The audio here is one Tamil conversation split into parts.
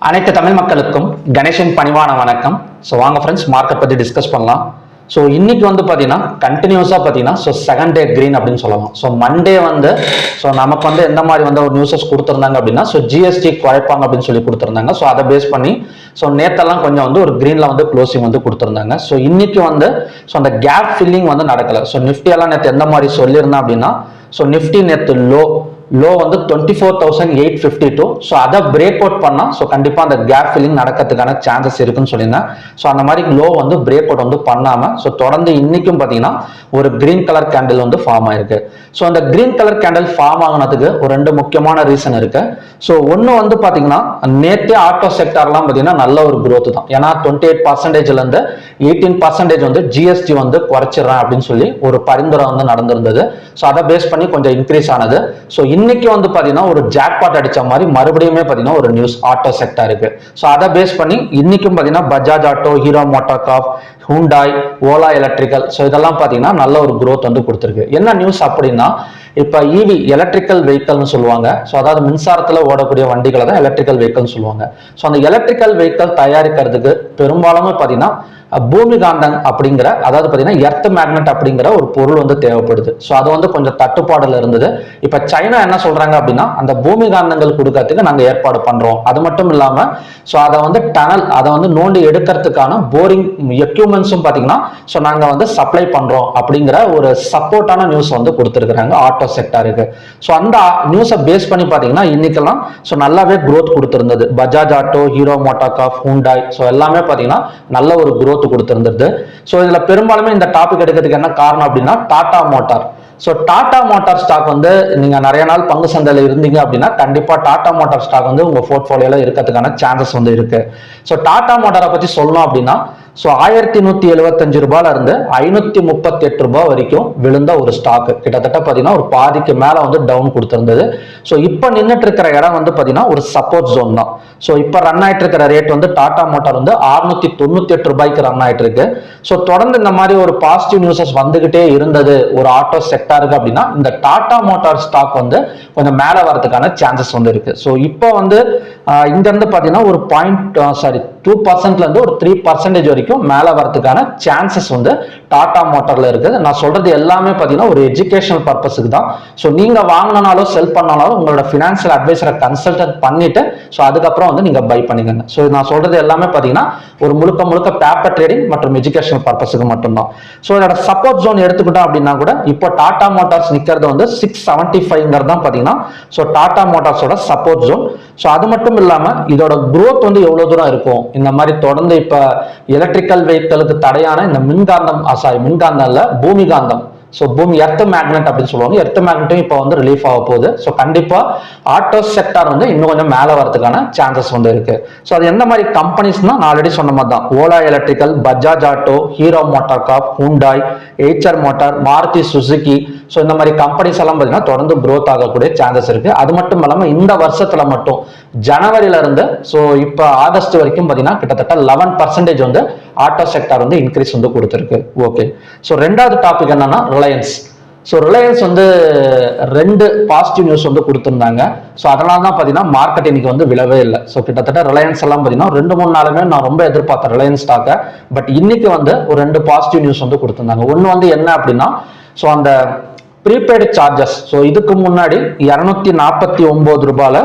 அனைத்து தமிழ் மக்களுக்கும் கணேஷன் பணிவான வணக்கம். ஸோ வாங்க ஃப்ரெண்ட்ஸ் மார்க்கெட் பற்றி டிஸ்கஸ் பண்ணலாம். ஸோ இன்னைக்கு வந்து பார்த்தீங்கன்னா கண்டினியூஸாக பார்த்தீங்கன்னா செகண்ட் டே கிரீன் அப்படின்னு சொல்லலாம். ஸோ மண்டே வந்து நமக்கு வந்து எந்த மாதிரி வந்து ஒரு நியூஸஸ் கொடுத்துருந்தாங்க அப்படின்னா ஜிஎஸ்டி குறைப்பாங்க அப்படின்னு சொல்லி கொடுத்துருந்தாங்க. ஸோ அதை பேஸ் பண்ணி நேத்தெல்லாம் கொஞ்சம் வந்து ஒரு கிரீன்ல வந்து க்ளோசிங் வந்து கொடுத்துருந்தாங்க. ஸோ இன்னைக்கு வந்து அந்த கேப் ஃபில்லிங் வந்து நடக்கல. ஸோ நிஃப்டியெல்லாம் நேற்று எந்த மாதிரி சொல்லியிருந்தேன் அப்படின்னா நிஃப்டி நேற்று லோ வந்து 24,852. ஸோ அதை பிரேக் அவுட் பண்ணா கண்டிப்பா அந்த கேப் ஃபில்லிங் நடக்கிறதுக்கான சான்சஸ் இருக்குன்னு சொல்லியிருந்தேன். ஸோ அந்த மாதிரி லோ வந்து பிரேக் அவுட் வந்து பண்ணாம தொடர்ந்து இன்னைக்கும் பார்த்தீங்கன்னா ஒரு கிரீன் கலர் கேண்டில் வந்து ஃபார்ம் ஆயிருக்கு. ஸோ அந்த கிரீன் கலர் கேண்டில் ஃபார்ம் ஆகினதுக்கு ஒரு ரெண்டு முக்கியமான ரீசன் இருக்கு. ஸோ ஒன்று வந்து பார்த்தீங்கன்னா நேற்றே ஆட்டோ செக்டார்லாம் பார்த்தீங்கன்னா நல்ல ஒரு growth தான். ஏன்னா 28% இருந்து 18% வந்து ஜிஎஸ்டி வந்து குறைச்சிடறேன் அப்படின்னு சொல்லி ஒரு பரிந்துரை வந்து நடந்திருந்தது. ஸோ அதை பேஸ் பண்ணி கொஞ்சம் இன்க்ரீஸ் ஆனது. ஸோ இன்னைக்கு வந்து பாத்தீங்கன்னா ஒரு ஜாக்பாட் அடிச்ச மாதிரி மறுபடியும் பாத்தீங்கன்னா ஒரு நியூஸ் ஆட்டோ செக்டாருக்கு. ஸோ அதை பேஸ் பண்ணி இன்னைக்கும் பாத்தீங்கன்னா பஜாஜ் ஆட்டோ, ஹீரோ மோட்டார்கார்ப், ஹூண்டாய், ஓலா எலக்ட்ரிக்கல் இதெல்லாம் பாத்தீங்கன்னா நல்ல ஒரு growth வந்து கொடுத்துருக்கு. என்ன நியூஸ் அப்படின்னா இப்ப இவி எலக்ட்ரிக்கல் வெஹிக்கல்னு சொல்லுவாங்க. ஸோ அதாவது மின்சாரத்துல ஓடக்கூடிய வண்டிகளை தான் எலக்ட்ரிக்கல் வெஹிக்கல் சொல்லுவாங்க. ஸோ அந்த எலக்ட்ரிக்கல் வெஹிக்கல் தயாரிக்கிறதுக்கு பெரும்பாலும் பாத்தீங்கன்னா பூமிகாந்தம் அப்படிங்கிற அதாவது பார்த்தீங்கன்னா எர்த் மேக்னெட் அப்படிங்கிற ஒரு பொருள் வந்து தேவைப்படுது. ஸோ அது வந்து கொஞ்சம் தட்டுப்பாடுல இருந்தது. இப்போ சைனா என்ன சொல்றாங்க அப்படின்னா அந்த பூமிகாந்தங்கள் கொடுக்கறதுக்கு நாங்கள் ஏற்பாடு பண்றோம். அது மட்டும் இல்லாம அதை வந்து டனல் அதை வந்து நோண்டி எடுக்கிறதுக்கான போரிங் எக்யூப்மெண்ட்ஸும் பார்த்தீங்கன்னா நாங்கள் வந்து சப்ளை பண்றோம் அப்படிங்கிற ஒரு சப்போர்ட்டான நியூஸ் வந்து கொடுத்துருக்காங்க ஆட்டோ செக்டாருக்கு. ஸோ அந்த நியூஸை பேஸ் பண்ணி பார்த்தீங்கன்னா இன்னைக்கெல்லாம் நல்லாவே growth கொடுத்துருந்தது. பஜாஜ் ஆட்டோ, ஹீரோ மோட்டார்கார்ப், ஹூண்டாய் எல்லாமே பார்த்தீங்கன்னா நல்ல ஒரு growth கொடுத்திருந்தது. சோ இதுல பெரும்பாலுமே இந்த டாபிக் எடுக்கிறதுக்கு என்ன காரணம் அப்படின்னா Tata motor. Tata motor stock வந்து நீங்க நிறைய நாள் பங்கு சந்தையில இருந்தீங்க அப்படின்னா கண்டிப்பா டாடா மோட்டார் ஸ்டாக் வந்து உங்க போர்ட்போலியோல இருக்கிறதுக்கான சான்சஸ் வந்து இருக்கு. டாடா மோட்டாரை பத்தி சொல்லணும் அப்படின்னா 1175 ரூபாயில இருந்து 538 ரூபாய் வரைக்கும் விழுந்த ஒரு ஸ்டாக். கிட்டத்தட்ட பாத்தீங்கன்னா ஒரு பாதிக்கு மேல வந்து டவுன் கொடுத்திருந்தது. இப்ப நின்றுட்டு இருக்கிற இடம் வந்து பாத்தீங்கன்னா ஒரு சப்போர்ட் ஜோன் தான். இப்ப ரன் ஆயிட்டு இருக்கிற ரேட் வந்து டாடா மோட்டார் வந்து 698 ரூபாய்க்கு ரன் ஆயிட்டு இருக்கு. தொடர்ந்து இந்த மாதிரி ஒரு பாசிட்டிவ் நியூஸஸ் வந்துகிட்டே இருந்தது ஒரு ஆட்டோ செக்டாருக்கு அப்படின்னா இந்த டாடா மோட்டார் ஸ்டாக் வந்து கொஞ்சம் மேல வரதுக்கான சான்சஸ் வந்து இருக்கு. இப்போ வந்து இங்க இருந்து பாத்தீங்கன்னா ஒரு 2% இருந்து ஒரு 3% வரைக்கும் மேல வரதுக்கான சான்சஸ் வந்து டாடா மோட்டார்ல இருக்குது. நான் சொல்றது எல்லாமே பாத்தீங்கன்னா ஒரு எஜுகேஷனல் பர்பஸுக்கு தான். நீங்க வாங்கினாலும் செல் பண்ணாலும் உங்களோட பினான்சியல் அட்வைசரை கன்சல்ட் பண்ணிட்டு அதுக்கப்புறம் வந்து நீங்க பை பண்ணிக்கங்க. நான் சொல்றது எல்லாமே பாத்தீங்கன்னா ஒரு முழுக்க பேப்பர் ட்ரேடிங் மற்றும் எஜுகேஷனல் பர்பஸுக்கு மட்டும்தான். இதோட சப்போர்ட் ஜோன் எடுத்துக்கிட்டோம் அப்படின்னா கூட இப்போ டாடா மோட்டார்ஸ் நிக்கிறது வந்து 675 தான் பாத்தீங்கன்னா டாடா மோட்டார்ஸோட சப்போர்ட் ஜோன். அது மட்டும் இல்லாம இதோட growth வந்து எவ்வளவு தூரம் இருக்கும் இந்த மாதிரி தொடர்ந்து இப்ப எலக்ட்ரிக்கல் வெஹிக்கிளுக்கு தடையான இந்த மின்காந்தம் இல்ல பூமிகாந்தம் பூமி எர்த் மேக்னெட் அப்படின்னு சொல்லுவாங்க. எர்த் மேக்னெட்டும் இப்போ வந்து ரிலீஃப் ஆக போகுது. கண்டிப்பா ஆட்டோ செக்டார் வந்து இன்னும் கொஞ்சம் மேல வரதுக்கான சான்சஸ் வந்து இருக்கு. அது எந்த மாதிரி கம்பெனிஸ்னா நான் ஆல்ரெடி சொன்ன மாதிரி தான் Ola electrical, Bajaj Auto, Hero MotoCorp, Hyundai, Eicher Motor, Maruti Suzuki இந்த மாதிரி கம்பெனிஸ் எல்லாம் பார்த்தீங்கன்னா தொடர்ந்து growth ஆகக்கூடிய சான்சஸ் இருக்கு. அது மட்டும் இல்லாம இந்த வருஷத்துல மட்டும் ஜனவரியில இருந்து இப்ப ஆகஸ்ட் வரைக்கும் பார்த்தீங்கன்னா கிட்டத்தட்ட 11% வந்து ஆட்டோ செக்டார் வந்து இன்க்ரீஸ் வந்து கொடுத்துருக்கு. ஓகே, ரெண்டாவது டாபிக் என்னன்னா ரிலையன்ஸ். ரிலையன்ஸ் வந்து ரெண்டு பாசிட்டிவ் நியூஸ் வந்து கொடுத்துருந்தாங்க. அதனால தான் பார்த்தீங்கன்னா மார்க்கெட் இன்னைக்கு வந்து விழவே இல்லை. கிட்டத்தட்ட ரிலையன்ஸ் எல்லாம் பார்த்தீங்கன்னா 2-3 நாளுமே நான் ரொம்ப எதிர்பார்த்தேன் ரிலையன்ஸ் ஸ்டாக்கை. பட் இன்னைக்கு வந்து ஒரு ரெண்டு பாசிட்டிவ் நியூஸ் வந்து கொடுத்துருந்தாங்க. ஒன்று வந்து என்ன அப்படின்னா அந்த ப்ரீபெய்டு சார்ஜஸ் இதுக்கு முன்னாடி 249 ரூபாயில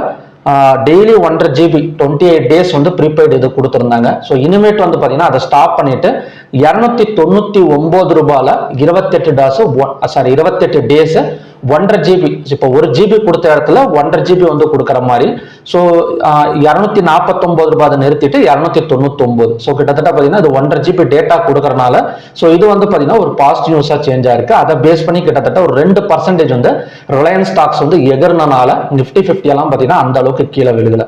டெய்லி 1.5 GB 28 days வந்து ப்ரீபெய்டு இது கொடுத்துருந்தாங்க. இனிமேட் வந்து பார்த்தீங்கன்னா அதை ஸ்டாப் பண்ணிட்டு 299 ரூபாயில 28 டேஸ் 1.5 GB. இப்போ 1 GB கொடுத்த இடத்துல 1.5 GB வந்து கொடுக்குற மாதிரி 249 ரூபாய் நிறுத்திட்டு 299. கிட்டத்தட்ட பார்த்தீங்கன்னா இது 1.5 GB டேட்டா கொடுக்கறனால இது வந்து பார்த்தீங்கன்னா ஒரு பாசிட்டிவ் நியூஸா சேஞ்ச் ஆயிருக்கு. அதை பேஸ் பண்ணி கிட்டத்தட்ட ஒரு 2% வந்து ரிலையன்ஸ் ஸ்டாக்ஸ் வந்து எகர்னால நிஃப்டி 50 எல்லாம் பார்த்தீங்கன்னா அந்த அளவுக்கு கீழே விழுகல.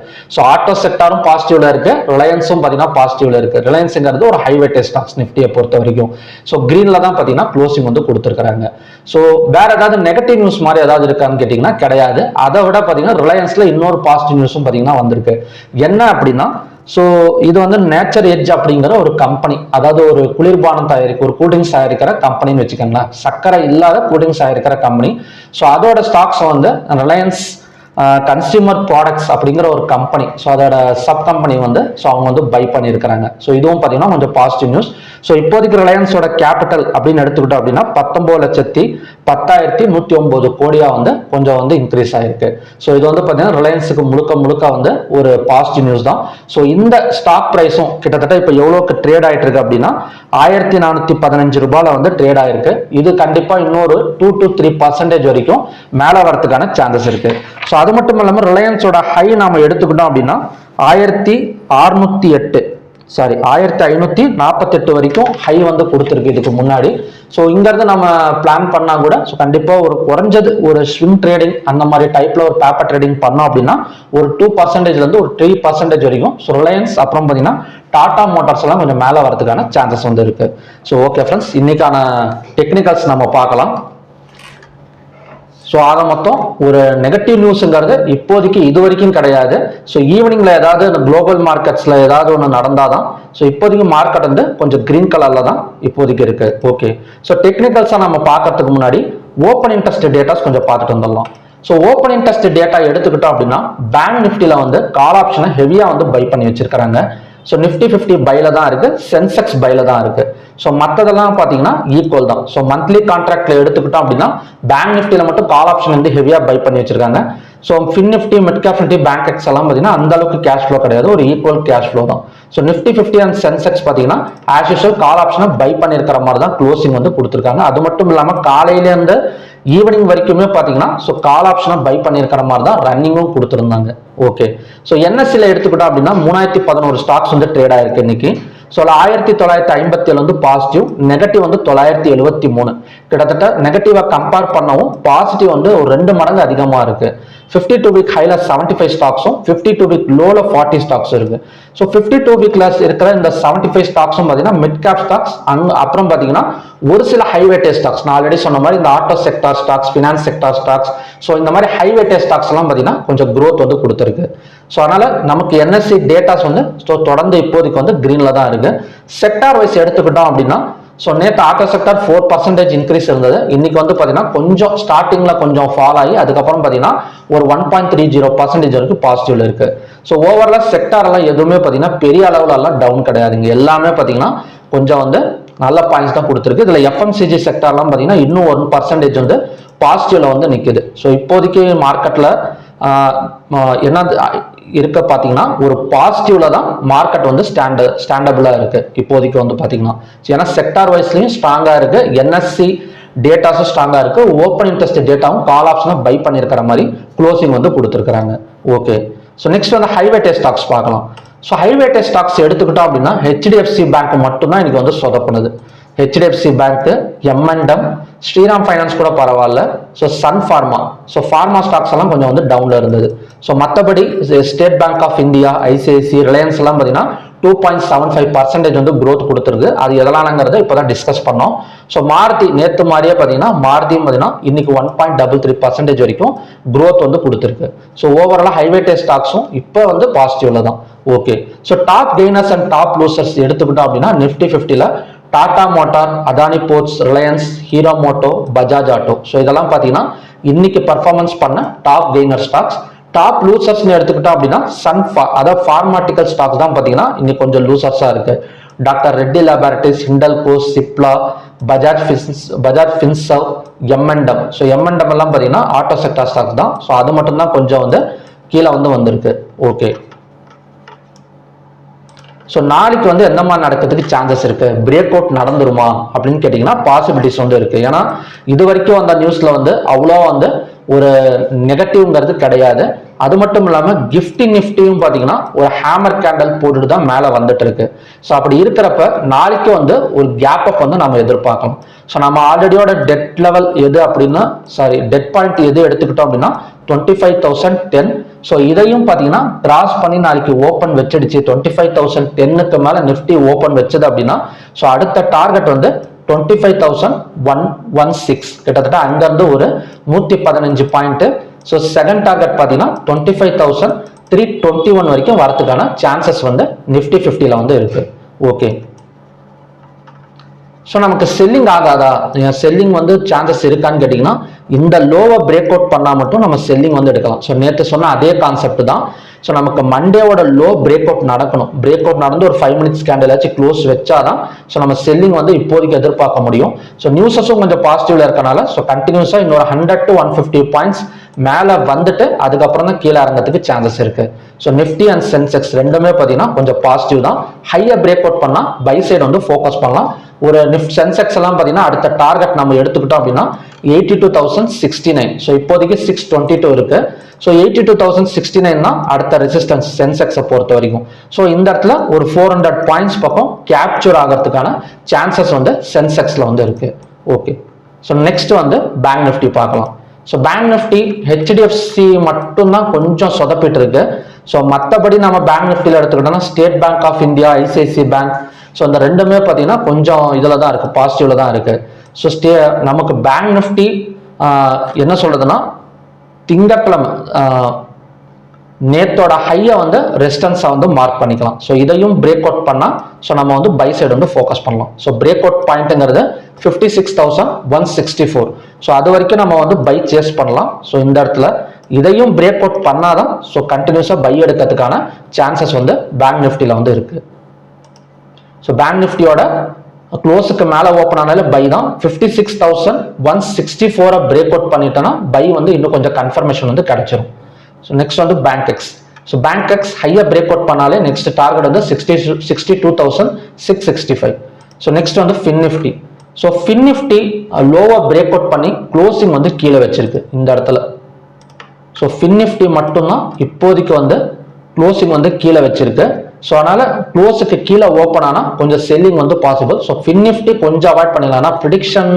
ஆட்டோ செக்டாரும் பாசிட்டிவ்ல இருக்கு, ரிலையன்ஸும் பார்த்தீங்கன்னா பாசிட்டிவ்ல இருக்கு. ரிலையன்ஸ்ங்கிறது ஒரு ஹைவேட்டேஜ் ஸ்டாக்ஸ் நிஃப்டியை பொறுத்த வரைக்கும். கிரீன்ல தான் பார்த்தீங்கன்னா க்ளோசிங் வந்து கொடுத்துருக்காங்க. வேற ஏதாவது நெகட்டிவ் நியூஸ் மாதிரி ஏதாவது இருக்கான்னு கேட்டீங்கன்னா கிடையாது. அதை விட பாத்தீங்கன்னா ரிலையன்ஸ்ல இன்னொரு பாசிட்டிவ் நியூஸும் பாத்தீங்கன்னா வந்திருக்கு. என்ன அப்படின்னா இது வந்து நேச்சர் எட்ஜ் அப்படிங்கிற ஒரு கம்பெனி, அதாவது ஒரு குளிர்பானம் ஒரு கூல்ட்ரிங்க்ஸ் தயாரிக்கிற கம்பெனின்னு வச்சுக்கோங்களேன். சர்க்கரை இல்லாத கூல்ட்ரிங்க்ஸ் தயாரிக்கிற கம்பெனி. அதோட ஸ்டாக்ஸ் வந்து ரிலையன்ஸ் கன்சியூமர் ப்ராடக்ட்ஸ் அப்படிங்கிற ஒரு கம்பெனி, ஸோ அதோட சப் கம்பெனி வந்து ஸோ அவங்க வந்து பை பண்ணியிருக்கிறாங்க. ஸோ இதுவும் பார்த்தீங்கன்னா கொஞ்சம் பாசிட்டிவ் நியூஸ். ஸோ இப்போதைக்கு ரிலையன்ஸோட கேபிட்டல் அப்படின்னு எடுத்துக்கிட்டோம் அப்படின்னா 19,10,109 கோடியாக வந்து கொஞ்சம் வந்து இன்க்ரீஸ் ஆயிருக்கு. ஸோ இது வந்து பார்த்தீங்கன்னா ரிலையன்ஸுக்கு முழுக்க வந்து ஒரு பாசிட்டிவ் நியூஸ் தான். ஸோ இந்த ஸ்டாக் ப்ரைஸும் கிட்டத்தட்ட இப்போ எவ்வளோக்கு ட்ரேட் ஆகிட்டு இருக்கு அப்படின்னா 1415 ரூபாயில் வந்து ட்ரேட் ஆயிருக்கு. இது கண்டிப்பாக இன்னொரு 2 to 3% வரைக்கும் மேலே வரதுக்கான சான்சஸ் இருக்கு. ஸோ அது மட்டும் இல்லாமல் ரிலையன்ஸோட ஹை நாம எடுத்துக்கிட்டோம் அப்படின்னா 1548 வரைக்கும் ஹை வந்து கொடுத்துருக்கு இதுக்கு முன்னாடி. ஸோ இங்கிருந்து நம்ம பிளான் பண்ணா கூட ஸோ கண்டிப்பாக ஒரு குறைஞ்சது ஒரு ஸ்விங் ட்ரேடிங் அந்த மாதிரி டைப்ல ஒரு பேப்பர் ட்ரேடிங் பண்ணோம் அப்படின்னா ஒரு 2%லேருந்து ஒரு 3% வரைக்கும் ஸோ ரிலையன்ஸ் அப்புறம் பார்த்தீங்கன்னா டாடா மோட்டார்ஸ் எல்லாம் கொஞ்சம் மேலே வரதுக்கான சான்சஸ் வந்து இருக்கு. ஸோ ஓகே ஃப்ரெண்ட்ஸ், இன்னைக்கான டெக்னிக்கல்ஸ் நம்ம பார்க்கலாம். ஸோ ஆக மொத்தம் ஒரு நெகட்டிவ் நியூஸுங்கிறது இப்போதைக்கு இது வரைக்கும் கிடையாது. ஸோ ஈவினிங்ல ஏதாவது குளோபல் மார்க்கெட்ஸ்ல ஏதாவது ஒன்று நடந்தாதான் ஸோ இப்போதைக்கு மார்க்கெட் வந்து கொஞ்சம் கிரீன் கலர்ல தான் இப்போதைக்கு இருக்கு. ஓகே, ஸோ டெக்னிக்கல்ஸா நம்ம பார்க்கறதுக்கு முன்னாடி ஓப்பன் இன்ட்ரெஸ்ட் டேட்டாஸ் கொஞ்சம் பார்த்துட்டு வந்துடலாம். ஸோ ஓப்பன் இன்ட்ரெஸ்ட் டேட்டா எடுத்துக்கிட்டோம் அப்படின்னா பேங்க் நிஃப்டில வந்து கால் ஆப்ஷனை ஹெவியா வந்து பை பண்ணி வச்சிருக்காங்க. ஸோ நிஃப்டி 50 பைல தான் இருக்கு, சென்செக்ஸ் பைல தான் இருக்கு. ஸோ மற்றதெல்லாம் பார்த்தீங்கன்னா ஈக்குவல் தான். ஸோ மந்த்லி கான்ட்ராக்ட்ல எடுத்துக்கிட்டோம் அப்படின்னா பேங்க் நிஃப்டில மட்டும் கால் ஆப்ஷன் வந்து ஹெவியா பை பண்ணி வச்சிருக்காங்க. So fin Nifty, mid cap Nifty, bank X எல்லாம் பார்த்தீங்கன்னா அந்த அளவுக்கு கேஷ் ஃப்ளோ கிடையாது, ஒரு ஈக்குவல் கேஷ் ஃப்ளோ தான். ஸோ நிஃப்டி 50 அண்ட் சென்செக்ஸ் பார்த்தீங்கன்னா ஆஸ் யூஷுவல் கால் ஆப்ஷனை பை பண்ணியிருக்கிற மாதிரி தான் க்ளோசிங் வந்து கொடுத்துருக்காங்க. அது மட்டும் இல்லாமல் காலையிலேருந்து ஈவினிங் வரைக்குமே பார்த்தீங்கன்னா ஸோ கால் ஆப்ஷனை பை பண்ணியிருக்கிற மாதிரி தான் ரன்னிங்கும் கொடுத்துருந்தாங்க. ஓகே, ஸோ என்எஸ்சியில் எடுத்துக்கிட்டோம் அப்படின்னா 3011 ஸ்டாக்ஸ் வந்து ட்ரேட் ஆயிருக்கு இன்னைக்கு. ஸோ 1957 வந்து பாசிட்டிவ், நெகட்டிவ் வந்து 973. கிட்டத்தட்ட நெகட்டிவா கம்பேர் பண்ணவும் பாசிட்டிவ் வந்து ஒரு 2 மடங்கு அதிகமாக இருக்கு. 52 வீக் ஹைல 75 ஸ்டாக்ஸும் 52 வீக் லோல 40 ஸ்டாக்ஸ் இருக்கு. ஸோ 52 வீக்ல இருக்கிற இந்த 75 ஸ்டாக்ஸும் பார்த்தீங்கன்னா மிட் கேப் ஸ்டாக்ஸ், அப்புறம் பார்த்தீங்கன்னா ஒரு சில ஹைவேட்டேஜ் ஸ்டாக்ஸ், நான் ஆல்ரெடி சொன்ன மாதிரி இந்த auto sector stocks, finance sector stocks, so இந்த மாதிரி ஹைவேட்டேஜ் ஸ்டாக்ஸ் எல்லாம் பார்த்தீங்கன்னா கொஞ்சம் growth வந்து கொடுத்துருக்கு. ஸோ அதனால நமக்கு என்எஸ்சி டேட்டாஸ் வந்து தொடர்ந்து இப்போதைக்கு வந்து கிரீன்ல தான் இருக்கு. செக்டார் வைஸ் எடுத்துக்கிட்டோம் அப்படின்னா ஸோ நேற்று ஆட்டோ செக்டார் 4% இன்க்ரீஸ் இருந்தது. இன்னைக்கு வந்து பார்த்தீங்கன்னா கொஞ்சம் ஸ்டார்டிங்ல கொஞ்சம் ஃபால் ஆகி அதுக்கப்புறம் பார்த்தீங்கன்னா ஒரு 1.30% வரைக்கும் பாசிட்டிவ்ல இருக்கு. ஸோ ஓவரால் செக்டார் எல்லாம் எதுவுமே பார்த்தீங்கன்னா பெரிய அளவுல எல்லாம் டவுன் கிடையாதுங்க. எல்லாமே பார்த்தீங்கன்னா கொஞ்சம் வந்து நல்ல பாயிண்ட்ஸ் தான் கொடுத்துருக்கு. இதுல எஃப்எம்சிஜி செக்டார்லாம் பார்த்தீங்கன்னா இன்னும் 1% வந்து பாசிட்டிவ்ல வந்து நிற்குது. ஸோ இப்போதைக்கு மார்க்கெட்ல என்ன இருக்க பார்த்தீங்கன்னா ஒரு பாசிட்டிவ்ல தான் மார்க்கெட் வந்து ஸ்டாண்டபிளா இருக்கு இப்போதைக்கு வந்து பார்த்தீங்கன்னா. ஏன்னா செக்டார் வைஸ்லயும் ஸ்ட்ராங்கா இருக்கு, என்எஸ்சி டேட்டாஸும் ஸ்ட்ராங்கா இருக்கு, ஓப்பன் இன்ட்ரெஸ்ட் டேட்டாவும் கால் ஆப்ஷனை பை பண்ணியிருக்கிற மாதிரி க்ளோசிங் வந்து கொடுத்துருக்காங்க. ஓகே, ஸோ நெக்ஸ்ட் வந்து ஹைவேட்டேஜ் ஸ்டாக்ஸ் பார்க்கலாம். ஸோ ஹைவேட்டேஜ் ஸ்டாக்ஸ் எடுத்துக்கிட்டோம் அப்படின்னா ஹெச்டிஎஃப்சி பேங்க் மட்டும்தான் இன்னைக்கு வந்து சொதப்புனது. ஹெச்டிஎஃப்சி பேங்க், எம்என்டம், ஸ்ரீராம் ஃபைனான்ஸ் கூட பரவாயில்ல. So Sun Pharma, so pharma stocks எல்லாம் கொஞ்சம் வந்து டவுன்ல இருந்தது. ஸோ மற்றபடி State bank of India, ICICI, Reliance எல்லாம் பார்த்தீங்கன்னா 2.75% வந்து growth கொடுத்துருக்கு. அது எதனாலங்கிறத இப்போதான் டிஸ்கஸ் பண்ணோம். ஸோ மாருதி நேற்று மாதிரியே பார்த்தீங்கன்னா மாருதியும் பார்த்தீங்கன்னா இன்னைக்கு 1.33% வரைக்கும் growth வந்து கொடுத்துருக்கு. ஸோ ஓவராலாக ஹைவேட்டேஜ் ஸ்டாக்ஸும் இப்போ வந்து பாசிட்டிவ்ல தான். Okay, so top gainers and top losers எடுத்துக்கிட்டோம் அப்படின்னா நிஃப்டி 50ல Tata motor, Adani ports, Reliance, Hero Moto, Bajaj auto, so இதெல்லாம் பார்த்தீங்கன்னா இன்னைக்கு பர்ஃபார்மன்ஸ் பண்ண top gainer stocks. Top losers எடுத்துக்கிட்டோம் அப்படின்னா அதாவது ஃபார்மாட்டிக்கல் ஸ்டாக்ஸ் தான் பார்த்தீங்கன்னா இன்னைக்கு கொஞ்சம் லூசர்ஸா இருக்கு. Doctor Reddy laboratories, Hindalco, Cipla, Bajaj Finserv, momentum. So momentum எல்லாம் பார்த்தீங்கன்னா ஆட்டோ செக்டார் ஸ்டாக்ஸ் தான். ஸோ அது மட்டும் தான் கொஞ்சம் வந்து கீழே வந்து வந்திருக்கு. ஓகே, ஸோ நாளைக்கு வந்து எந்த மாதிரி நடக்கிறதுக்கு சான்சஸ் இருக்கு, பிரேக் அவுட் நடந்துருமா அப்படின்னு கேட்டீங்கன்னா பாசிபிலிட்டிஸ் வந்து இருக்கு. ஏன்னா இது வரைக்கும் அந்த நியூஸ்ல வந்து அவ்வளோ வந்து ஒரு நெகட்டிவ்ங்கிறது கிடையாது. அது மட்டும் இல்லாம நிஃப்டியும் பாத்தீங்கன்னா ஒரு ஹேமர் கேண்டல் போட்டுட்டு தான் மேல வந்துட்டு இருக்கு. ஸோ அப்படி இருக்கிறப்ப நாளைக்கு வந்து ஒரு கேப் அப் வந்து நம்ம எதிர்பார்க்கலாம். ஸோ நம்ம ஆல்ரெடியோட டெட் லெவல் எது அப்படின்னா டெட் பாயிண்ட் எது எடுத்துக்கிட்டோம் அப்படின்னா 25,010. ஸோ இதையும் பார்த்தீங்கன்னா கிராஸ் பண்ணி நாளைக்கு ஓப்பன் வச்சிடுச்சு 25,010க்கு மேல நிஃப்டி ஓப்பன் வச்சது அப்படின்னா ஸோ அடுத்த டார்கெட் வந்து 25,116, கிட்டத்தட்ட அங்கிருந்து ஒரு 115 பாயிண்ட். ஸோ செகண்ட் டார்கெட் பார்த்தீங்கன்னா 25,321 வரைக்கும் வரதுக்கான சான்சஸ் வந்து நிஃப்டி 50ல வந்து இருக்கு. ஓகே, ஸோ நமக்கு செல்லிங் ஆகாதா, செல்லிங் வந்து சான்சஸ் இருக்கான்னு கேட்டிங்கன்னா இந்த லோவை பிரேக் அவுட் பண்ணால் மட்டும் நம்ம செல்லிங் வந்து எடுக்கலாம். ஸோ நேற்று சொன்ன அதே கான்செப்ட் தான். ஸோ நமக்கு மண்டேவோட லோ பிரேக் அவுட் நடக்கணும். பிரேக் அவுட் நடந்து ஒரு 5 மினிட்ஸ் கேண்டில் ஆச்சு க்ளோஸ் வச்சாதான் ஸோ நம்ம செல்லிங் வந்து இப்போதைக்கு எதிர்பார்க்க முடியும். ஸோ நியூஸஸும் கொஞ்சம் பாசிட்டிவ்ல இருக்கனால ஸோ கண்டினியூஸாக இன்னொரு 100 to 150 பாயிண்ட்ஸ் மேலே வந்துட்டு அதுக்கப்புறம் தான் கீழே இறங்கிறதுக்கு சான்சஸ் இருக்கு. ஸோ நிஃப்டி அண்ட் சென்செக்ஸ் ரெண்டுமே பார்த்தீங்கன்னா கொஞ்சம் பாசிட்டிவ் தான். ஹையை பிரேக் அவுட் பண்ணால் பை சைடு வந்து ஃபோக்கஸ் பண்ணலாம். ஒரு சென்செக்ஸ் எல்லாம் பார்த்தீங்கன்னா அடுத்த டார்கெட் நம்ம எடுத்துக்கிட்டோம் அப்படின்னா 82,069. ஸோ இப்போதைக்கு 622 இருக்கு. ஸோ 82,069 தான் அடுத்த ரெசிஸ்டன்ஸ் சென்செக்ஸை பொறுத்த வரைக்கும். ஸோ இந்த இடத்துல ஒரு 400 பாயிண்ட்ஸ் பக்கம் கேப்சர் ஆகிறதுக்கான சான்சஸ் வந்து சென்செக்ஸ்ல வந்து இருக்கு. ஓகே, ஸோ நெக்ஸ்ட் வந்து பேங்க் நிஃப்டி பார்க்கலாம். ஸோ பேங்க் நிஃப்டி ஹெச்டிஎஃப்சி மட்டும்தான் கொஞ்சம் சொதப்பிட்டு இருக்கு. ஸோ மற்றபடி நம்ம பேங்க் நிஃப்டியில் எடுத்துக்கிட்டோம்னா State bank of India, ICICI bank, so இந்த ரெண்டுமே பார்த்தீங்கன்னா கொஞ்சம் இதில் தான் இருக்குது, பாசிட்டிவ்ல தான் இருக்குது. ஸோ நமக்கு பேங்க் நிஃப்டி என்ன சொல்றதுன்னா திங்கட்கிழமை நேத்தோட ஹையை வந்து ரெசிஸ்டன்ஸை வந்து மார்க் பண்ணிக்கலாம். ஸோ இதையும் பிரேக் அவுட் பண்ணால் ஸோ நம்ம வந்து பை சைடு வந்து ஃபோக்கஸ் பண்ணலாம். ஸோ பிரேக் அவுட் பாயிண்ட்டுங்கிறது 56,164. ஸோ அது வரைக்கும் நம்ம வந்து பை சேஸ் பண்ணலாம். ஸோ இந்த இடத்துல இதையும் பிரேக் அவுட் பண்ணாதான் ஸோ கண்டினியூஸாக பை எடுக்கிறதுக்கான சான்சஸ் வந்து பேங்க் நிஃப்டியில் வந்து இருக்கு. ஸோ பேங்க் நிஃப்டியோட க்ளோஸுக்கு மேலே ஓப்பன் ஆனாலே பை தான். 56,164 பிரேக் அவுட் பண்ணிட்டோன்னா பை வந்து இன்னும் கொஞ்சம் கன்ஃபர்மேஷன் வந்து கிடைச்சிரும். ஸோ நெக்ஸ்ட் வந்து Bankex. So Bankex ஹையை பிரேக் அவுட் பண்ணாலே நெக்ஸ்ட் டார்கெட் வந்து 62,665. ஸோ நெக்ஸ்ட் வந்து fin Nifty. So fin Nifty லோவை பிரேக் அவுட் பண்ணி க்ளோசிங் வந்து கீழே வச்சிருக்கு இந்த இடத்துல. ஸோ ஃபின் நிஃப்டி மட்டும்தான் இப்போதைக்கு வந்து க்ளோசிங் வந்து கீழே வச்சிருக்கு. ஸோ அதனால க்ளோஸுக்கு கீழே ஓப்பன் ஆனால் கொஞ்சம் செல்லிங் வந்து பாசிபிள். ஸோ ஃபின் நிஃப்டி கொஞ்சம் அவாய்ட் பண்ணிடலாம். ஆனால் ப்ரிடிக்ஷன்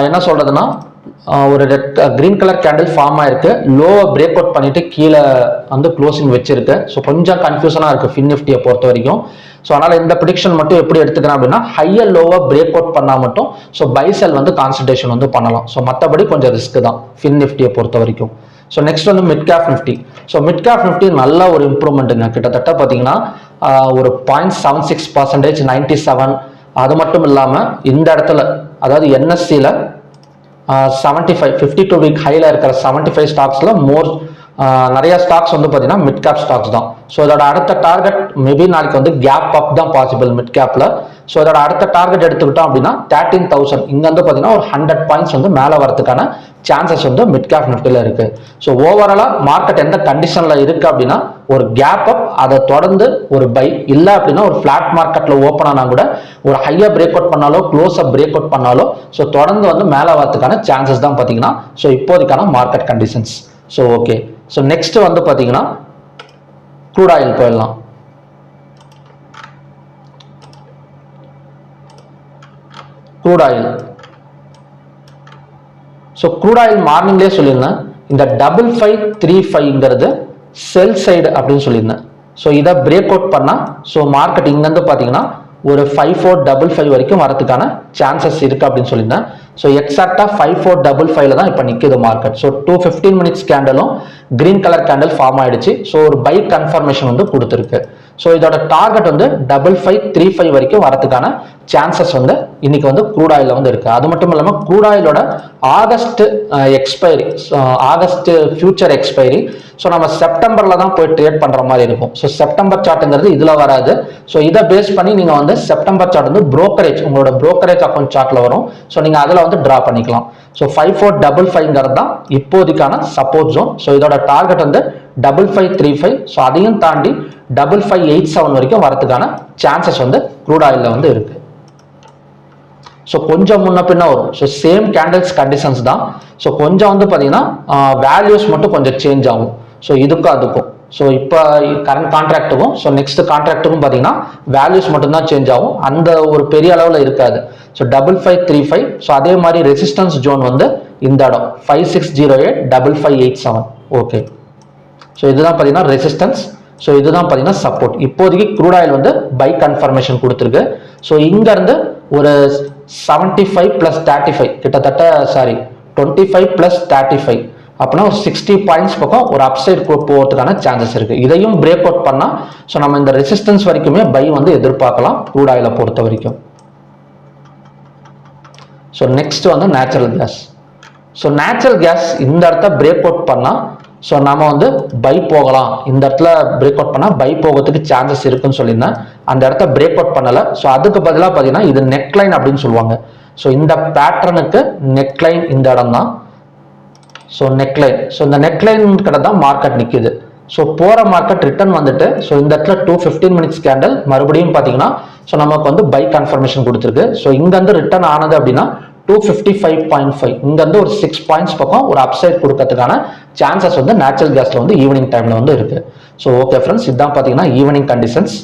என்ன சொல்றதுன்னா ஒரு கிரீன் கலர் கேண்டில் ஃபார்ம் ஆயிருக்கு, லோவை பிரேக் அவுட் பண்ணிட்டு கீழே வந்து க்ளோசிங் வச்சிருக்கு. ஸோ கொஞ்சம் கன்ஃபியூஷனாக இருக்கு ஃபின் நிஃப்டியை பொறுத்த வரைக்கும். ஸோ அதனால இந்த ப்ரிடிக்ஷன் மட்டும் எப்படி எடுத்துக்கிறேன் அப்படின்னா ஹையர் லோவை பிரேக் அவுட் பண்ணால் மட்டும் ஸோ பை செல் வந்து கான்சன்ட்ரேஷன் வந்து பண்ணலாம். ஸோ மற்றபடி கொஞ்சம் ரிஸ்க் தான் ஃபின் நிஃப்டியை பொறுத்த வரைக்கும். ஸோ நெக்ஸ்ட் வந்து mid cap Nifty. So mid cap Nifty நல்ல ஒரு இம்ப்ரூவ்மெண்ட்டுங்க. கிட்டத்தட்ட பார்த்தீங்கன்னா ஒரு 0.76%, 97. அது மட்டும் இல்லாமல் இந்த இடத்துல அதாவது என்எஸ்சியில் 75 52 வீக் ஹைல இருக்கிற 75 ஸ்டாக்ஸ்ல நிறைய ஸ்டாக்ஸ் வந்து பார்த்தீங்கன்னா மிட் கேப் ஸ்டாக்ஸ் தான். ஸோ இதோட அடுத்த டார்கெட் மேபி நாளைக்கு வந்து கேப் அப் தான் பாசிபிள் மிட் கேப்ல. ஸோ இதோட அடுத்த டார்கெட் எடுத்துக்கிட்டோம் அப்படின்னா 13,000. இங்க வந்து பார்த்தீங்கன்னா ஒரு 100 பாயிண்ட்ஸ் வந்து மேலே வரதுக்கான சான்சஸ் வந்து மிட் கேப் நிஃப்டியில் இருக்கு. ஸோ ஓவராலா மார்க்கெட் எந்த கண்டிஷன்ல இருக்கு அப்படின்னா ஒரு கேப் அப், அதை தொடர்ந்து ஒரு பை, இல்லை அப்படின்னா ஒரு ஃபிளாட் மார்க்கெட்ல ஓப்பன் ஆனா கூட ஒரு ஹையா பிரேக் அவுட் பண்ணாலோ க்ளோஸ் அப் பிரேக் அவுட் பண்ணாலோ ஸோ தொடர்ந்து வந்து மேலே வரதுக்கான சான்சஸ் தான் பார்த்தீங்கன்னா ஸோ இப்போதைக்கான market conditions. So okay, so next வந்து பார்த்தீங்கன்னா க்ரூட் ஆயில் போயிடலாம். Crude oil. So crude oil மார்னிங்லேயே சொல்லியிருந்தேன் இந்த 5535ங்கிறது செல் சைடு அப்படின்னு சொல்லியிருந்தேன். ஸோ இதை பிரேக் அவுட் பண்ணால் ஸோ மார்க்கெட் இங்கேருந்து பார்த்தீங்கன்னா ஒரு 5455 வரைக்கும் வரதுக்கான சான்சஸ் இருக்கு அப்படின்னு சொல்லியிருந்தேன். ஸோ எக்ஸாக்டா 5455 தான் இப்போ நிற்குது மார்க்கெட். ஸோ 215 மினிட்ஸ் கேண்டலும் கிரீன் கலர் கேண்டல் ஃபார்ம் ஆயிடுச்சு. ஸோ ஒரு பை கன்ஃபர்மேஷன் வந்து கொடுத்துருக்கு. ஸோ இதோட டார்கெட் வந்து 5535 வரைக்கும் வரதுக்கான சான்சஸ் வந்து இன்னைக்கு வந்து க்ரூட் ஆயில வந்து இருக்கு. அது மட்டும் இல்லாமல் க்ரூட் ஆயிலோட August expiry, August future expiry. So நம்ம செப்டம்பர்ல தான் போய் ட்ரேட் பண்ற மாதிரி இருக்கும். ஸோ செப்டம்பர் சார்ட்டுங்கிறது இதுல வராது. ஸோ இதை பேஸ் பண்ணி நீங்க வந்து செப்டம்பர் சார்ட் வந்து புரோக்கரேஜ், உங்களோட புரோக்கரேஜ் அக்கௌண்ட் சார்ட்ல வரும். ஸோ நீங்க அதுல வந்து டிரா பண்ணிக்கலாம். ஸோ 5455 தான் இப்போதைக்கான சப்போர்ட் ஜோன். ஸோ இதோட டார்கெட் வந்து 5535. ஸோ அதையும் தாண்டி 5587 வரைக்கும் வரதுக்கான சான்சஸ் வந்து க்ரூட் ஆயில்ல வந்து இருக்கு. ஸோ கொஞ்சம் முன்ன பின்ன வரும். ஸோ சேம் கேண்டில்ஸ் கண்டிஷன்ஸ் தான். ஸோ கொஞ்சம் வந்து பார்த்தீங்கன்னா வேல்யூஸ் மட்டும் கொஞ்சம் சேஞ்ச் ஆகும். ஸோ இதுக்கும் அதுக்கும் ஸோ இப்போ கரண்ட் கான்ட்ராக்டுக்கும் ஸோ நெக்ஸ்ட் கான்ட்ராக்டுக்கும் பார்த்தீங்கன்னா வேல்யூஸ் மட்டும்தான் சேஞ்ச் ஆகும். அந்த ஒரு பெரிய அளவில் இருக்காது. ஸோ 5535. ஸோ அதே மாதிரி ரெசிஸ்டன்ஸ் ஜோன் வந்து இந்த இடம் 5608 5587. ஓகே, ஸோ இதுதான் பார்த்தீங்கன்னா ரெசிஸ்டன்ஸ். ஸோ இதுதான் பார்த்தீங்கன்னா சப்போர்ட். இப்போதைக்கு க்ரூட் ஆயில் வந்து பை கன்ஃபர்மேஷன் கொடுத்துருக்கு. ஸோ இங்க இருந்து ஒரு 75 + 35 கிட்டத்தட்ட 25 + 35 அப்படின்னா ஒரு 60 பாயிண்ட்ஸ் பக்கம் ஒரு அப்சைட் போகிறதுக்கான சான்சஸ் இருக்கு. இதையும் பிரேக் அவுட் பண்ணா ஸோ நம்ம இந்த ரெசிஸ்டன்ஸ் வரைக்குமே பை வந்து எதிர்பார்க்கலாம் க்ரூட் ஆயிலை பொறுத்த வரைக்கும். ஸோ நெக்ஸ்ட் வந்து natural gas. So natural gas இந்த இடத்த பிரேக் அவுட் பண்ணால் ஸோ நம்ம வந்து பை போகலாம். இந்த இடத்துல பிரேக் அவுட் பண்ணால் பை போகிறதுக்கு சான்சஸ் இருக்குன்னு சொல்லியிருந்தேன். அந்த இடத்த பிரேக் அவுட் பண்ணலை. ஸோ அதுக்கு பதிலாக பார்த்தீங்கன்னா இது நெக்லைன் அப்படின்னு சொல்லுவாங்க. ஸோ இந்த பேட்டர்னுக்கு நெக்லைன் இந்த இடம் தான். ஸோ நெக்லைன், ஸோ இந்த நெக்லைன் கிட்ட தான் மார்க்கெட் நிற்குது. ஸோ போகிற மார்க்கெட் ரிட்டர்ன் வந்துட்டு ஸோ இந்த இடத்துல 215 மினிட்ஸ் கேண்டல் மறுபடியும் பார்த்தீங்கன்னா ஸோ நமக்கு வந்து பை கன்ஃபர்மேஷன் கொடுத்துருக்கு. ஸோ இங்கேருந்து ரிட்டர்ன் ஆனது அப்படின்னா 255.5 இங்கேருந்து ஒரு 6 பாயிண்ட்ஸ் பக்கம் ஒரு அப்சைட் கொடுக்கறதுக்கான சான்சஸ் வந்து நேச்சுரல் கேஸ்ல வந்து ஈவினிங் டைம்ல வந்து இருக்கு. ஸோ ஓகே ஃப்ரெண்ட்ஸ், இதுதான் பார்த்தீங்கன்னா ஈவினிங் கண்டிஷன்ஸ்.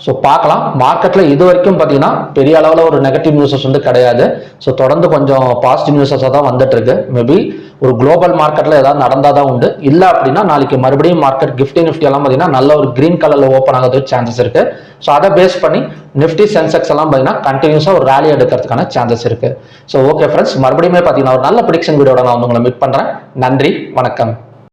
ஸோ பார்க்கலாம். மார்க்கெட்டில் இது வரைக்கும் பார்த்தீங்கன்னா பெரிய அளவில் ஒரு நெகட்டிவ் நியூஸஸ் வந்து கிடையாது. ஸோ தொடர்ந்து கொஞ்சம் பாசிட்டிவ் நியூஸஸாக தான் வந்துட்டு இருக்கு. மேபி ஒரு குளோபல் மார்க்கெட்டில் ஏதாவது நடந்தால் தான் உண்டு. இல்லை அப்படின்னா நாளைக்கு மறுபடியும் மார்க்கெட் நிஃப்டி எல்லாம் பார்த்தீங்கன்னா நல்ல ஒரு கிரீன் கலரில் ஓப்பன் ஆகிறதுக்கு சான்சஸ் இருக்கு. ஸோ அதை பேஸ் பண்ணி நிஃப்டி சென்செக்ஸ் எல்லாம் பார்த்தீங்கன்னா கண்டினியூஸாக ஒரு ரேலி எடுக்கிறதுக்கான சான்சஸ் இருக்கு. ஸோ ஓகே ஃப்ரெண்ட்ஸ், மறுபடியும் பார்த்தீங்கன்னா ஒரு நல்ல ப்ரெடிக்ஷன் வீடியோட நான் வந்து உங்களை மீட் பண்ணுறேன். நன்றி, வணக்கம்.